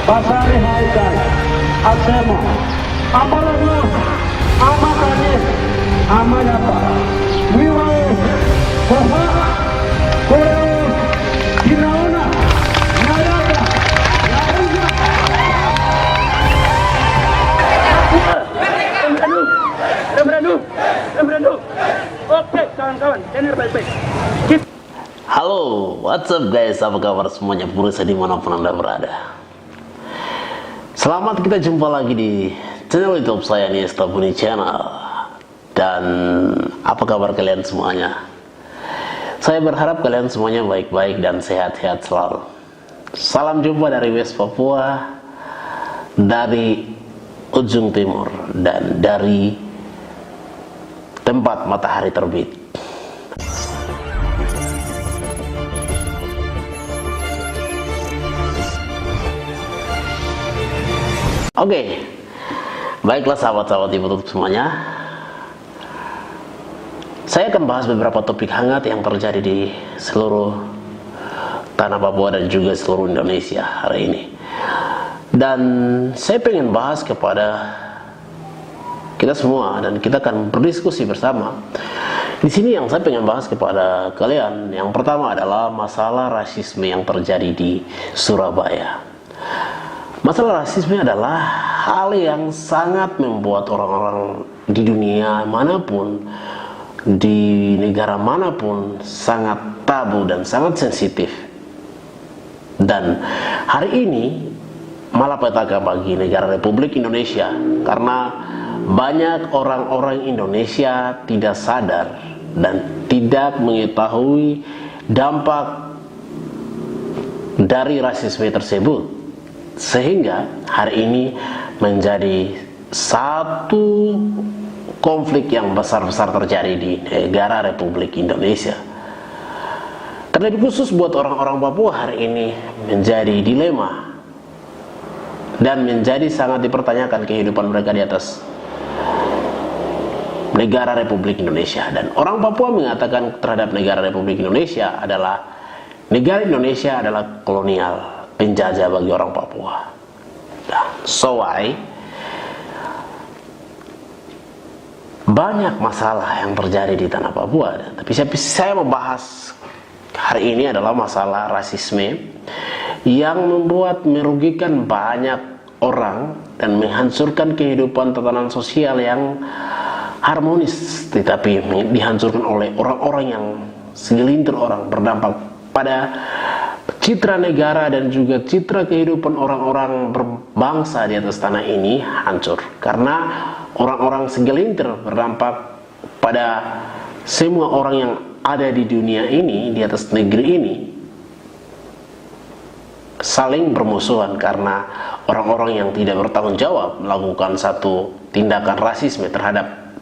Pasari Haikal, Asemo, Amalano, Amakane, Amayapa, Wiwae, Koha, Kore, Ginaona, Nayaga, Nayaga. Rembrandung. Oke, kawan-kawan, channel baik-baik. Halo, what's up guys? Apa kabar semuanya? Berusaha dimanapun anda berada. Selamat kita jumpa lagi di channel YouTube saya nih, Stabuni Channel. Dan apa kabar kalian semuanya? Saya berharap kalian semuanya baik-baik dan sehat-sehat selalu. Salam jumpa dari West Papua, dari ujung timur, dan dari tempat matahari terbit. Oke, baiklah sahabat-sahabat YouTube semuanya. Saya akan bahas beberapa topik hangat yang terjadi di seluruh tanah Papua dan juga seluruh Indonesia hari ini. Dan saya pengen bahas kepada kita semua dan kita akan berdiskusi bersama. Di sini yang saya pengen bahas kepada kalian, yang pertama adalah masalah rasisme yang terjadi di Surabaya. Masalah rasisme adalah hal yang sangat membuat orang-orang di dunia manapun, di negara manapun sangat tabu dan sangat sensitif. Dan hari ini malapetaka bagi negara Republik Indonesia, karena banyak orang-orang Indonesia tidak sadar dan tidak mengetahui dampak dari rasisme tersebut, sehingga hari ini menjadi satu konflik yang besar-besar terjadi di negara Republik Indonesia. Terlebih khusus buat orang-orang Papua hari ini menjadi dilema dan menjadi sangat dipertanyakan kehidupan mereka di atas negara Republik Indonesia. Dan orang Papua mengatakan terhadap negara Republik Indonesia adalah negara Indonesia adalah kolonial, penjajah bagi orang Papua. Nah, so why banyak masalah yang terjadi di tanah Papua. Tapi saya membahas hari ini adalah masalah rasisme yang membuat merugikan banyak orang dan menghancurkan kehidupan tatanan sosial yang harmonis, tetapi dihancurkan oleh orang-orang yang segelintir orang, berdampak pada citra negara dan juga citra kehidupan orang-orang berbangsa di atas tanah ini hancur. Karena orang-orang segelintir berdampak pada semua orang yang ada di dunia ini, di atas negeri ini, saling bermusuhan karena orang-orang yang tidak bertanggung jawab melakukan satu tindakan rasisme terhadap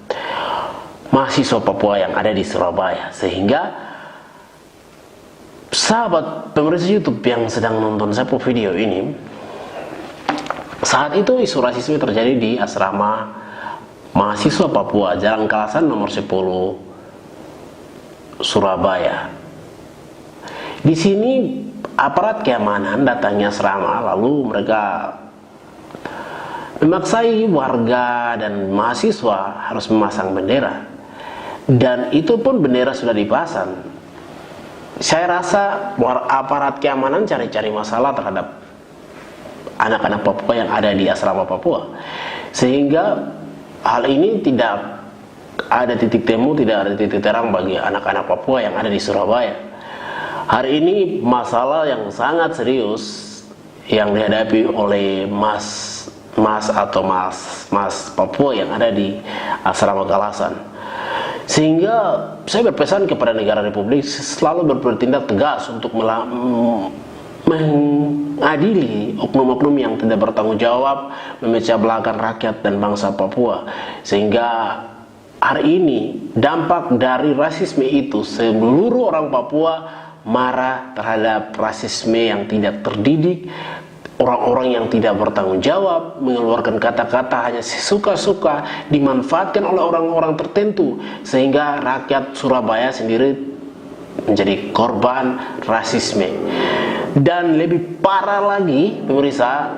mahasiswa Papua yang ada di Surabaya. Sehingga sahabat pemirsa YouTube yang sedang nonton saya video ini, saat itu isu rasisme terjadi di asrama mahasiswa Papua Jalan Kalasan nomor 10 Surabaya. Di sini aparat keamanan datangi asrama, lalu mereka memaksai warga dan mahasiswa harus memasang bendera, dan itu pun bendera sudah dipasang. Saya rasa aparat keamanan cari-cari masalah terhadap anak-anak Papua yang ada di asrama Papua, sehingga hal ini tidak ada titik temu, tidak ada titik terang bagi anak-anak Papua yang ada di Surabaya. Hari ini masalah yang sangat serius yang dihadapi oleh mas Papua yang ada di asrama Kalasan. Sehingga saya berpesan kepada negara Republik selalu bertindak tegas untuk mengadili oknum-oknum yang tidak bertanggung jawab, memecah belahkan rakyat dan bangsa Papua. Sehingga hari ini dampak dari rasisme itu, seluruh orang Papua marah terhadap rasisme yang tidak terdidik, orang-orang yang tidak bertanggung jawab, mengeluarkan kata-kata hanya sesuka-suka, dimanfaatkan oleh orang-orang tertentu, sehingga rakyat Surabaya sendiri menjadi korban rasisme. Dan lebih parah lagi pemirsa,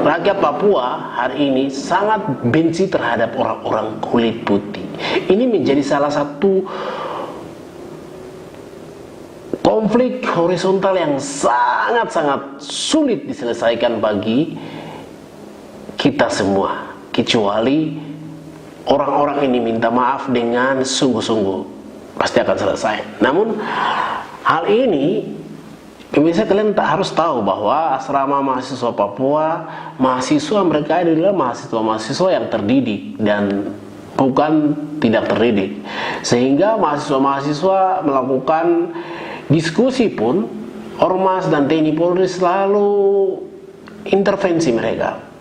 rakyat Papua hari ini sangat benci terhadap orang-orang kulit putih. Ini menjadi salah satu konflik horizontal yang sangat-sangat sulit diselesaikan bagi kita semua, kecuali orang-orang ini minta maaf dengan sungguh-sungguh, pasti akan selesai. Namun hal ini pemirsa, kalian tak harus tahu bahwa asrama mahasiswa Papua, mahasiswa mereka adalah mahasiswa-mahasiswa yang terdidik dan bukan tidak terdidik, sehingga mahasiswa-mahasiswa melakukan diskusi pun Ormas dan TNI Polri selalu intervensi mereka.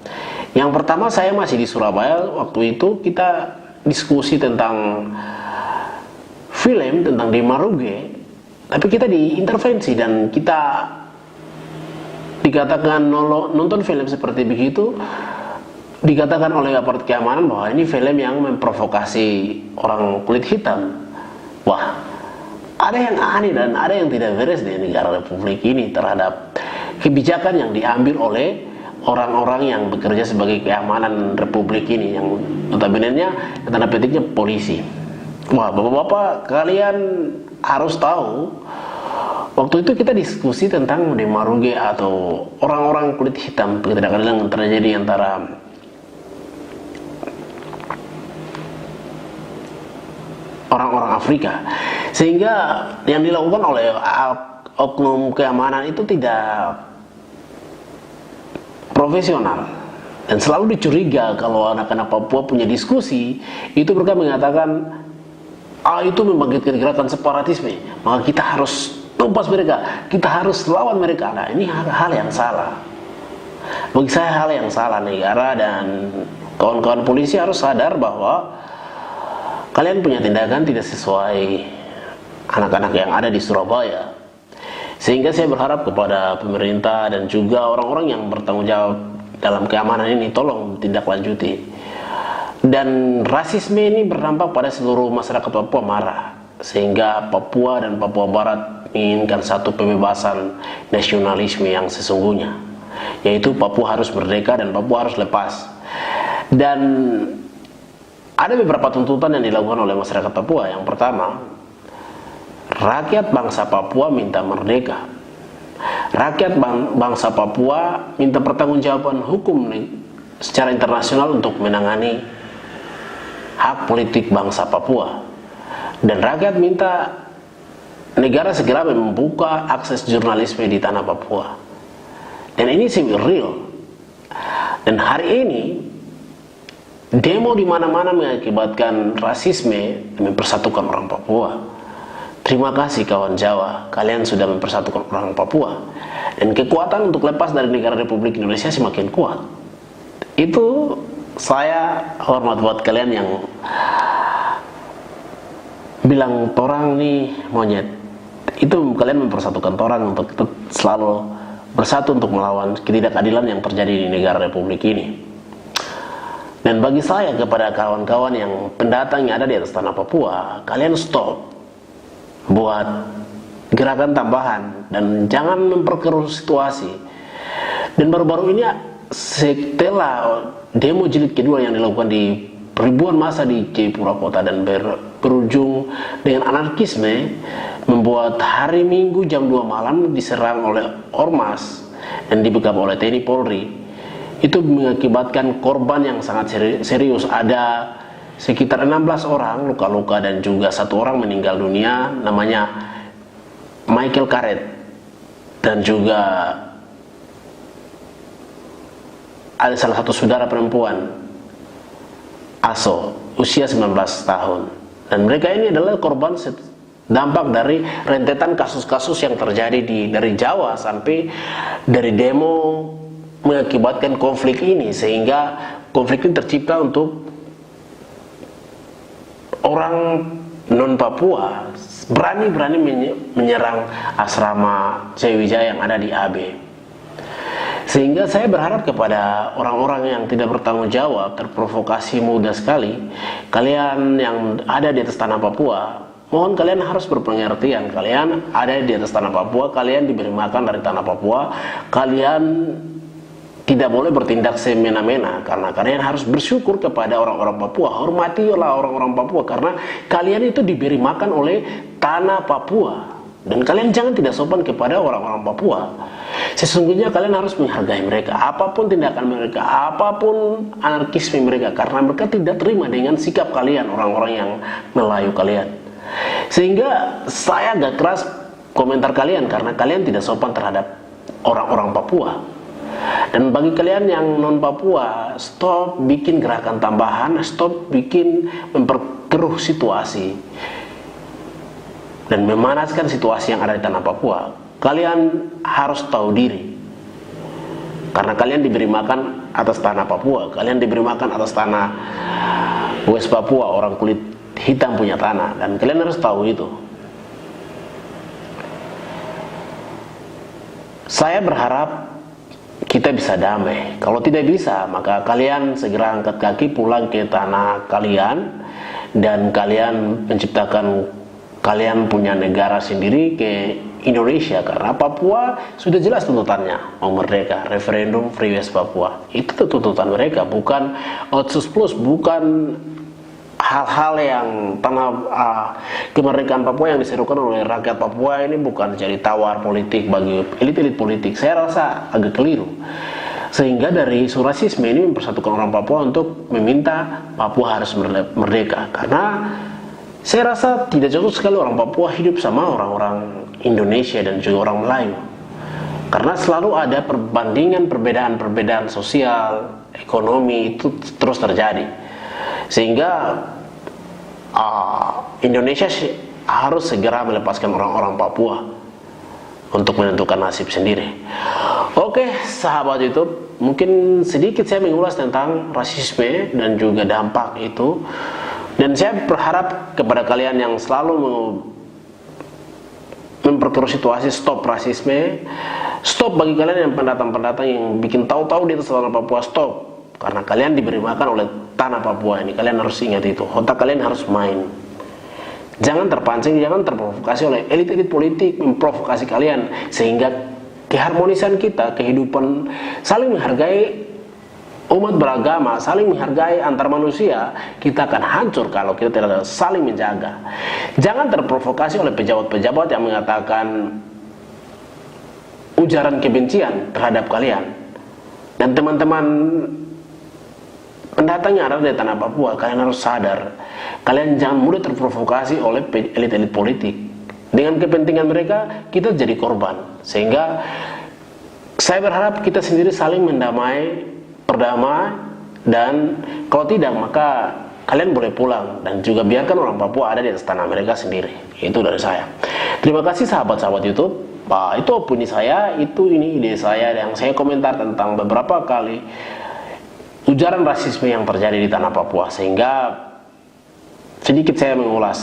Yang pertama, saya masih di Surabaya, waktu itu kita diskusi tentang film, tentang Demaruge, tapi kita diintervensi dan kita dikatakan nonton film seperti begitu, dikatakan oleh aparat keamanan bahwa ini film yang memprovokasi orang kulit hitam. Wah, ada yang aneh dan ada yang tidak beres di negara Republik ini terhadap kebijakan yang diambil oleh orang-orang yang bekerja sebagai keamanan Republik ini, yang notabene-nya tanda petiknya polisi. Wah, bapak-bapak, kalian harus tahu, waktu itu kita diskusi tentang Demaruge atau orang-orang kulit hitam, ketidakadilan yang terjadi antara orang-orang Afrika, sehingga yang dilakukan oleh oknum keamanan itu tidak profesional dan selalu dicuriga. Kalau anak-anak Papua punya diskusi, itu mereka mengatakan itu membangkitkan gerakan separatisme, maka kita harus tumpas mereka, kita harus lawan mereka. Nah, ini hal yang salah. Bagi saya hal yang salah. Negara dan kawan-kawan polisi harus sadar bahwa kalian punya tindakan tidak sesuai anak-anak yang ada di Surabaya. Sehingga saya berharap kepada pemerintah dan juga orang-orang yang bertanggung jawab dalam keamanan ini, tolong tindak lanjuti. Dan rasisme ini berdampak pada seluruh masyarakat Papua marah, sehingga Papua dan Papua Barat menginginkan satu pembebasan nasionalisme yang sesungguhnya, yaitu Papua harus merdeka dan Papua harus lepas. Dan ada beberapa tuntutan yang dilakukan oleh masyarakat Papua. Yang pertama, rakyat bangsa Papua minta merdeka. Rakyat bangsa Papua minta pertanggungjawaban hukum secara internasional untuk menangani hak politik bangsa Papua. Dan rakyat minta negara segera membuka akses jurnalisme di tanah Papua. Dan ini sangat real. Dan hari ini demo di mana-mana mengakibatkan rasisme dan mempersatukan orang Papua. Terima kasih kawan Jawa, kalian sudah mempersatukan orang Papua. Dan kekuatan untuk lepas dari negara Republik Indonesia semakin kuat. Itu saya hormat buat kalian yang bilang torang nih monyet. Itu kalian mempersatukan torang untuk selalu bersatu untuk melawan ketidakadilan yang terjadi di negara Republik ini. Dan bagi saya kepada kawan-kawan yang pendatang yang ada di atas tanah Papua, kalian stop buat gerakan tambahan dan jangan memperkeruh situasi. Dan baru-baru ini setelah demo jilid kedua yang dilakukan di ribuan massa di Jayapura Kota dan berujung dengan anarkisme, membuat hari Minggu jam 2 malam diserang oleh ormas dan dibekap oleh TNI Polri, itu mengakibatkan korban yang sangat serius. Ada sekitar 16 orang luka-luka dan juga 1 orang meninggal dunia, namanya Michael Karet, dan juga ada salah satu saudara perempuan, Aso, usia 19 tahun. Dan mereka ini adalah korban dampak dari rentetan kasus-kasus yang terjadi dari Jawa sampai dari demo mengakibatkan konflik ini, sehingga konflik ini tercipta untuk orang non Papua berani-berani menyerang asrama Sriwijaya yang ada di AB. Sehingga saya berharap kepada orang-orang yang tidak bertanggung jawab, terprovokasi mudah sekali, kalian yang ada di atas tanah Papua, mohon kalian harus berpengertian. Kalian ada di atas tanah Papua, kalian diberi makan dari tanah Papua, kalian tidak boleh bertindak semena-mena, karena kalian harus bersyukur kepada orang-orang Papua. Hormatilah orang-orang Papua, karena kalian itu diberi makan oleh tanah Papua. Dan kalian jangan tidak sopan kepada orang-orang Papua. Sesungguhnya kalian harus menghargai mereka, apapun tindakan mereka, apapun anarkisme mereka, karena mereka tidak terima dengan sikap kalian, orang-orang yang Melayu kalian. Sehingga saya agak keras komentar kalian, karena kalian tidak sopan terhadap orang-orang Papua. Dan bagi kalian yang non Papua, stop bikin gerakan tambahan, stop bikin memperkeruh situasi dan memanaskan situasi yang ada di tanah Papua. Kalian harus tahu diri, karena kalian diberi makan atas tanah Papua, kalian diberi makan atas tanah West Papua, orang kulit hitam punya tanah, dan kalian harus tahu itu. Saya berharap kita bisa damai. Kalau tidak bisa, maka kalian segera angkat kaki pulang ke tanah kalian, dan kalian menciptakan kalian punya negara sendiri ke Indonesia. Karena Papua sudah jelas tuntutannya, mau merdeka, referendum Free West Papua. Itu tuntutan mereka, bukan Otsus Plus, bukan hal-hal yang kemerdekaan Papua yang diserukan oleh rakyat Papua ini bukan jadi tawar politik bagi elit-elit politik. Saya rasa agak keliru. Sehingga dari isu rasisme ini mempersatukan orang Papua untuk meminta Papua harus merdeka. Karena saya rasa tidak cocok sekali orang Papua hidup sama orang-orang Indonesia dan juga orang Melayu. Karena selalu ada perbedaan-perbedaan sosial, ekonomi itu terus terjadi. Sehingga Indonesia harus segera melepaskan orang-orang Papua untuk menentukan nasib sendiri. Oke, sahabat YouTube, mungkin sedikit saya mengulas tentang rasisme dan juga dampak itu. Dan saya berharap kepada kalian yang selalu memperkeruh situasi, stop rasisme, stop bagi kalian yang pendatang-pendatang yang bikin tahu-tahu di atas tanah Papua, stop. Karena kalian diberi makan oleh tanah Papua ini, kalian harus ingat itu. Otak kalian harus main. Jangan terpancing, jangan terprovokasi oleh elit-elit politik memprovokasi kalian, sehingga keharmonisan kita, kehidupan saling menghargai umat beragama, saling menghargai antar manusia, kita akan hancur kalau kita tidak saling menjaga. Jangan terprovokasi oleh pejabat-pejabat yang mengatakan ujaran kebencian terhadap kalian. Dan teman-teman pendatang yang ada di tanah Papua, kalian harus sadar, kalian jangan mudah terprovokasi oleh elit-elit politik. Dengan kepentingan mereka, kita jadi korban. Sehingga saya berharap kita sendiri saling berdamai, dan kalau tidak maka kalian boleh pulang, dan juga biarkan orang Papua ada di atas tanah mereka sendiri. Itu dari saya. Terima kasih sahabat-sahabat YouTube. Itu opini saya, ini ide saya yang saya komentar tentang beberapa kali ujaran rasisme yang terjadi di tanah Papua, sehingga sedikit saya mengulas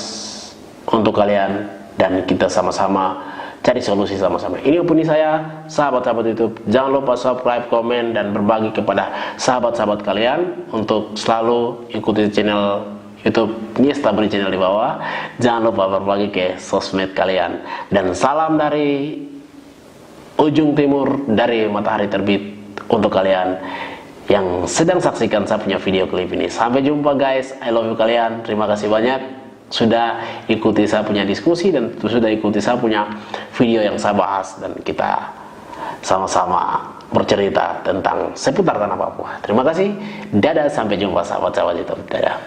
untuk kalian dan kita sama-sama cari solusi sama-sama. Ini opini saya, sahabat-sahabat YouTube. Jangan lupa subscribe, komen, dan berbagi kepada sahabat-sahabat kalian untuk selalu ikuti channel YouTube Niesta Beri channel di bawah. Jangan lupa berbagi ke sosmed kalian. Dan salam dari ujung timur, dari matahari terbit untuk kalian yang sedang saksikan saya punya video klip ini. Sampai jumpa guys, I love you kalian. Terima kasih banyak sudah ikuti saya punya diskusi dan sudah ikuti saya punya video yang saya bahas, dan kita sama-sama bercerita tentang seputar tanah Papua. Terima kasih, dadah, sampai jumpa sahabat-sahabat YouTube, dadah.